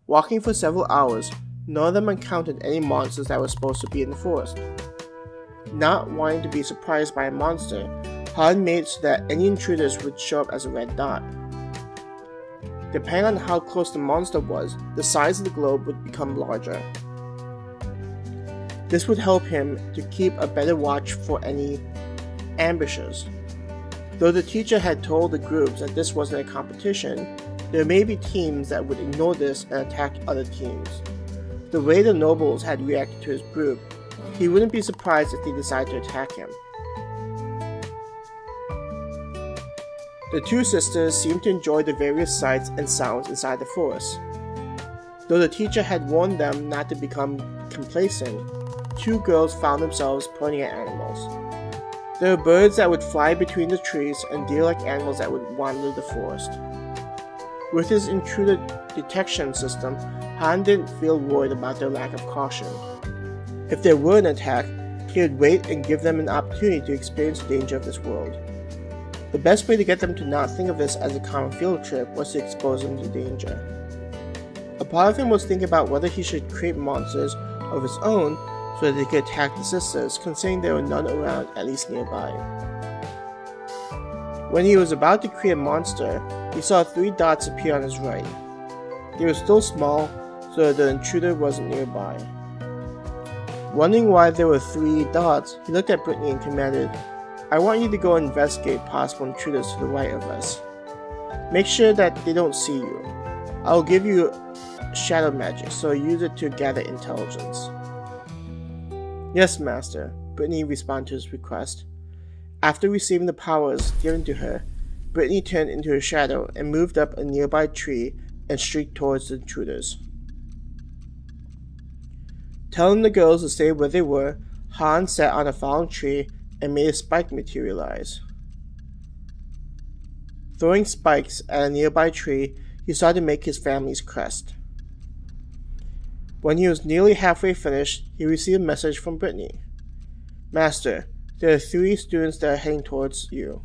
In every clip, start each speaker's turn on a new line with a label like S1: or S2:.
S1: Walking for several hours, none of them encountered any monsters that were supposed to be in the forest. Not wanting to be surprised by a monster, Han made so that any intruders would show up as a red dot. Depending on how close the monster was, the size of the globe would become larger. This would help him to keep a better watch for any ambushes. Though the teacher had told the groups that this wasn't a competition, there may be teams that would ignore this and attack other teams. The way the nobles had reacted to his group, he wouldn't be surprised if they decided to attack him. The two sisters seemed to enjoy the various sights and sounds inside the forest. Though the teacher had warned them not to become complacent, two girls found themselves pointing at animals. There were birds that would fly between the trees and deer-like animals that would wander the forest. With his intruder detection system, Han didn't feel worried about their lack of caution. If there were an attack, he would wait and give them an opportunity to experience the danger of this world. The best way to get them to not think of this as a common field trip was to expose them to danger. A part of him was thinking about whether he should create monsters of his own so that they could attack the sisters, considering there were none around, at least nearby. When he was about to create a monster, he saw 3 dots appear on his right. They were still small, so the intruder wasn't nearby. Wondering why there were 3 dots, he looked at Brittany and commanded, "I want you to go investigate possible intruders to the right of us. Make sure that they don't see you. I will give you shadow magic, so use it to gather intelligence." "Yes, Master," Brittany responded to his request. After receiving the powers given to her, Brittany turned into a shadow and moved up a nearby tree and streaked towards the intruders. Telling the girls to stay where they were, Han sat on a fallen tree and made a spike materialize. Throwing spikes at a nearby tree, he started to make his family's crest. When he was nearly halfway finished, he received a message from Brittany. "Master, there are 3 students that are heading towards you.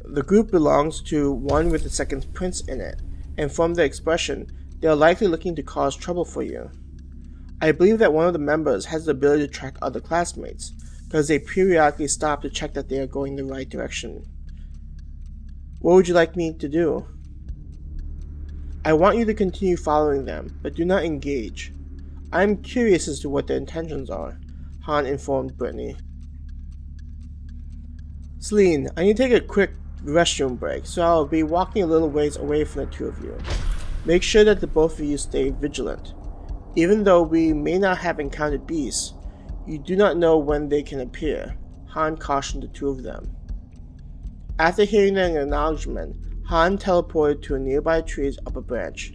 S1: The group belongs to one with the second prince in it, and from their expression, they are likely looking to cause trouble for you. I believe that one of the members has the ability to track other classmates, because they periodically stop to check that they are going the right direction. What would you like me to do?" "I want you to continue following them, but do not engage. I am curious as to what their intentions are," Han informed Brittany. "Celine, I need to take a quick restroom break, so I'll be walking a little ways away from the 2 of you. Make sure that the both of you stay vigilant. Even though we may not have encountered beasts, you do not know when they can appear," Han cautioned the 2 of them. After hearing their acknowledgement, Han teleported to a nearby tree's upper branch.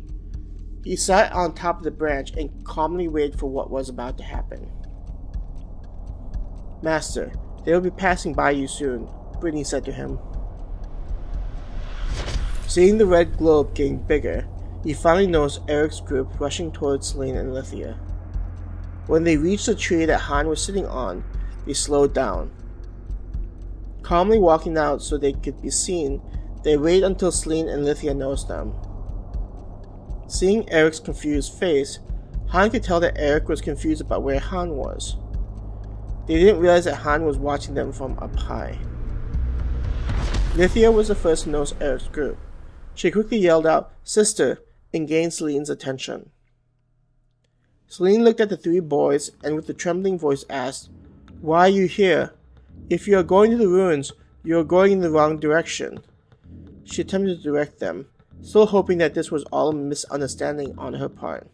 S1: He sat on top of the branch and calmly waited for what was about to happen. "Master, they will be passing by you soon," Brittany said to him. Seeing the red globe getting bigger, he finally noticed Eric's group rushing towards Celine and Lithia. When they reached the tree that Han was sitting on, they slowed down. Calmly walking out so they could be seen, they waited until Celine and Lithia noticed them. Seeing Eric's confused face, Han could tell that Eric was confused about where Han was. They didn't realize that Han was watching them from up high. Lithia was the first to notice Eric's group. She quickly yelled out, "Sister," and gained Celine's attention. Celine looked at the 3 boys and with a trembling voice asked, "Why are you here? If you are going to the ruins, you are going in the wrong direction." She attempted to direct them, still hoping that this was all a misunderstanding on her part.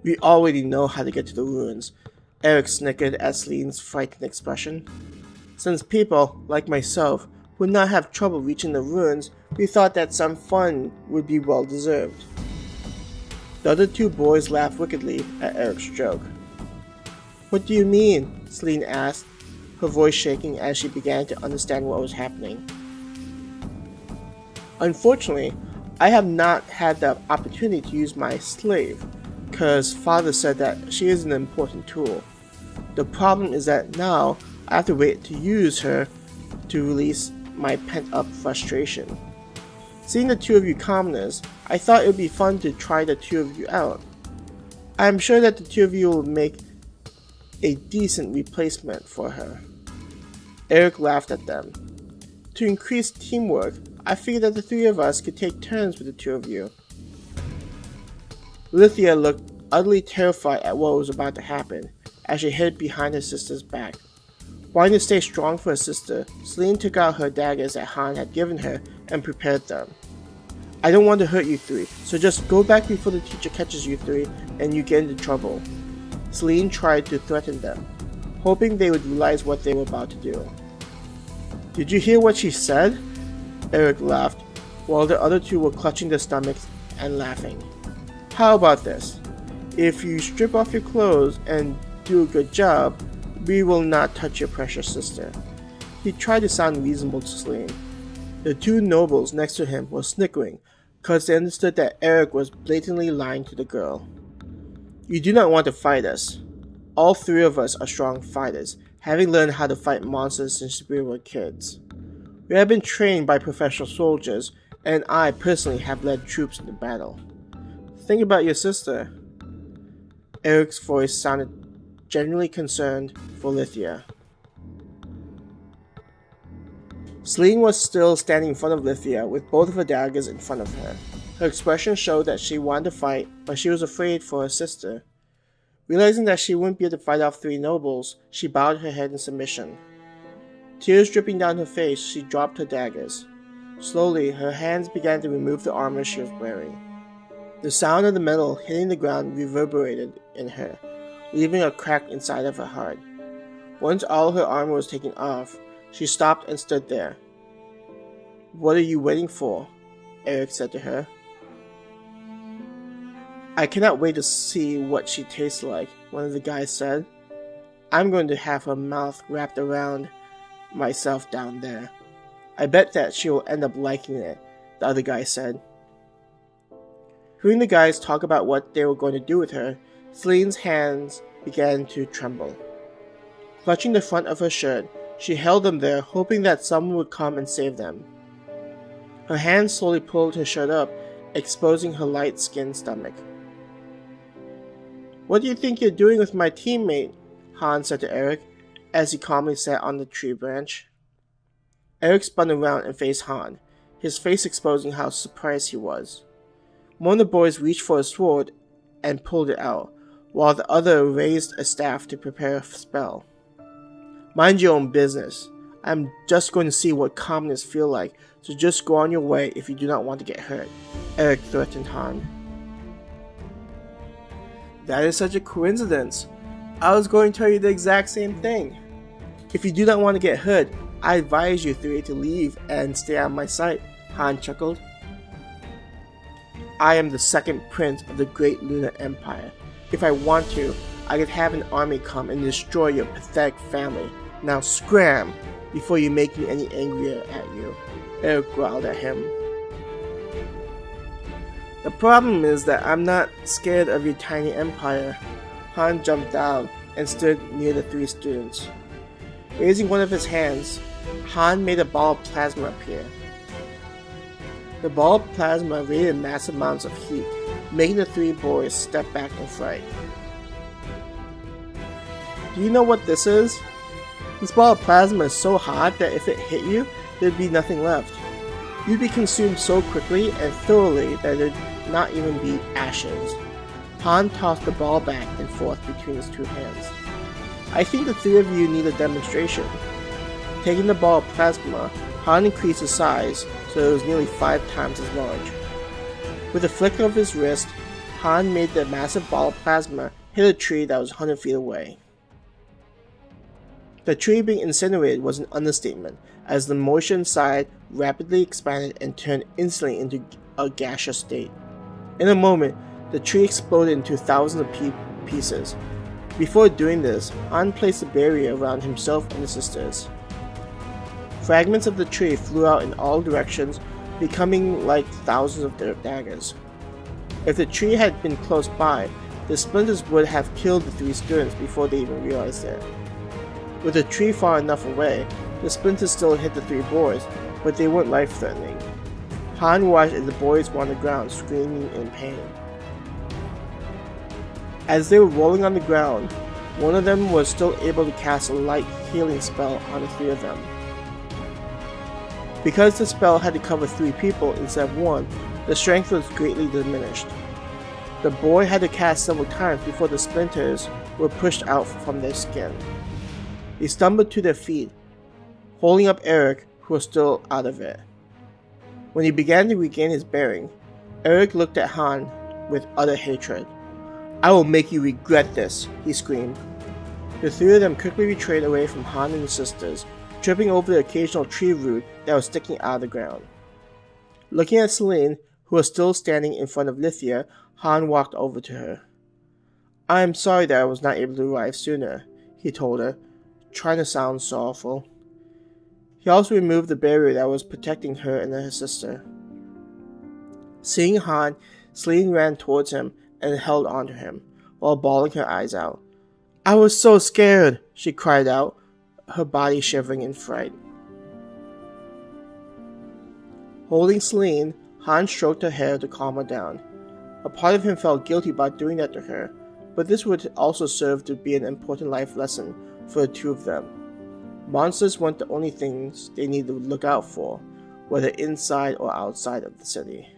S1: "We already know how to get to the ruins," Eric snickered at Celine's frightened expression. "Since people, like myself, would not have trouble reaching the ruins, we thought that some fun would be well deserved." The other 2 boys laughed wickedly at Eric's joke. "What do you mean?" Celine asked, her voice shaking as she began to understand what was happening. "Unfortunately, I have not had the opportunity to use my slave, because Father said that she is an important tool. The problem is that now I have to wait to use her to release my pent-up frustration." Seeing the two of you commoners, I thought it would be fun to try the two of you out. I am sure that the two of you will make a decent replacement for her." Eric laughed at them. "To increase teamwork, I figured that the three of us could take turns with the two of you." Lithia looked utterly terrified at what was about to happen as she hid behind her sister's back. Wanting to stay strong for her sister, Celine took out her daggers that Han had given her and prepared them. "I don't want to hurt you three, so just go back before the teacher catches you three and you get into trouble." Celine tried to threaten them, hoping they would realize what they were about to do. "Did you hear what she said?" Eric laughed, while the other two were clutching their stomachs and laughing. "How about this? If you strip off your clothes and do a good job, we will not touch your precious sister." He tried to sound reasonable to Celine. The two nobles next to him were snickering, because they understood that Eric was blatantly lying to the girl. "You do not want to fight us. All three of us are strong fighters, having learned how to fight monsters since we were kids. We have been trained by professional soldiers, and I personally have led troops into battle. Think about your sister." Eric's voice sounded genuinely concerned for Lithia. Celine was still standing in front of Lithia with both of her daggers in front of her. Her expression showed that she wanted to fight, but she was afraid for her sister. Realizing that she wouldn't be able to fight off three nobles, she bowed her head in submission. Tears dripping down her face, she dropped her daggers. Slowly, her hands began to remove the armor she was wearing. The sound of the metal hitting the ground reverberated in her, leaving a crack inside of her heart. Once all her armor was taken off, she stopped and stood there. "What are you waiting for?" Eric said to her. "I cannot wait to see what she tastes like," one of the guys said. "I'm going to have her mouth wrapped around myself down there. I bet that she will end up liking it," the other guy said. Hearing the guys talk about what they were going to do with her, Celine's hands began to tremble. Clutching the front of her shirt, she held them there, hoping that someone would come and save them. Her hands slowly pulled her shirt up, exposing her light-skinned stomach. "What do you think you're doing with my teammate?" Han said to Eric, as he calmly sat on the tree branch. Eric spun around and faced Han, his face exposing how surprised he was. One of the boys reached for a sword and pulled it out, while the other raised a staff to prepare a spell. "Mind your own business. I'm just going to see what commoners feel like, so just go on your way if you do not want to get hurt," Eric threatened Han. "That is such a coincidence. I was going to tell you the exact same thing. If you do not want to get hurt, I advise you three to leave and stay out of my sight," Han chuckled. "I am the second prince of the Great Lunar Empire. If I want to, I could have an army come and destroy your pathetic family. Now scram, before you make me any angrier at you," Eric growled at him. "The problem is that I'm not scared of your tiny empire." Han jumped down and stood near the three students. Raising one of his hands, Han made a ball of plasma appear. The ball of plasma radiated massive amounts of heat, making the three boys step back in fright. "Do you know what this is? This ball of plasma is so hot that if it hit you, there'd be nothing left. You'd be consumed so quickly and thoroughly that there'd not even be ashes." Han tossed the ball back and forth between his two hands. "I think the three of you need a demonstration." Taking the ball of plasma, Han increased its size so it was nearly 5 times as large. With a flick of his wrist, Han made the massive ball of plasma hit a tree that was 100 feet away. The tree being incinerated was an understatement, as the motion inside rapidly expanded and turned instantly into a gaseous state. In a moment, the tree exploded into thousands of pieces. Before doing this, Han placed a barrier around himself and his sisters. Fragments of the tree flew out in all directions, becoming like thousands of their daggers. If the tree had been close by, the splinters would have killed the three students before they even realized it. With the tree far enough away, the splinters still hit the three boys, but they weren't life-threatening. Han watched as the boys were on the ground, screaming in pain. As they were rolling on the ground, one of them was still able to cast a light healing spell on the 3 of them. Because the spell had to cover 3 people instead of 1, the strength was greatly diminished. The boy had to cast several times before the splinters were pushed out from their skin. They stumbled to their feet, holding up Eric, who was still out of it. When he began to regain his bearing, Eric looked at Han with utter hatred. "I will make you regret this," he screamed. The 3 of them quickly retreated away from Han and his sisters, tripping over the occasional tree root that was sticking out of the ground. Looking at Celine, who was still standing in front of Lithia, Han walked over to her. "I am sorry that I was not able to arrive sooner," he told her, trying to sound sorrowful. He also removed the barrier that was protecting her and her sister. Seeing Han, Celine ran towards him and held onto him, while bawling her eyes out. "I was so scared," she cried out, her body shivering in fright. Holding Celine, Han stroked her hair to calm her down. A part of him felt guilty about doing that to her, but this would also serve to be an important life lesson for the 2 of them. Monsters weren't the only things they needed to look out for, whether inside or outside of the city.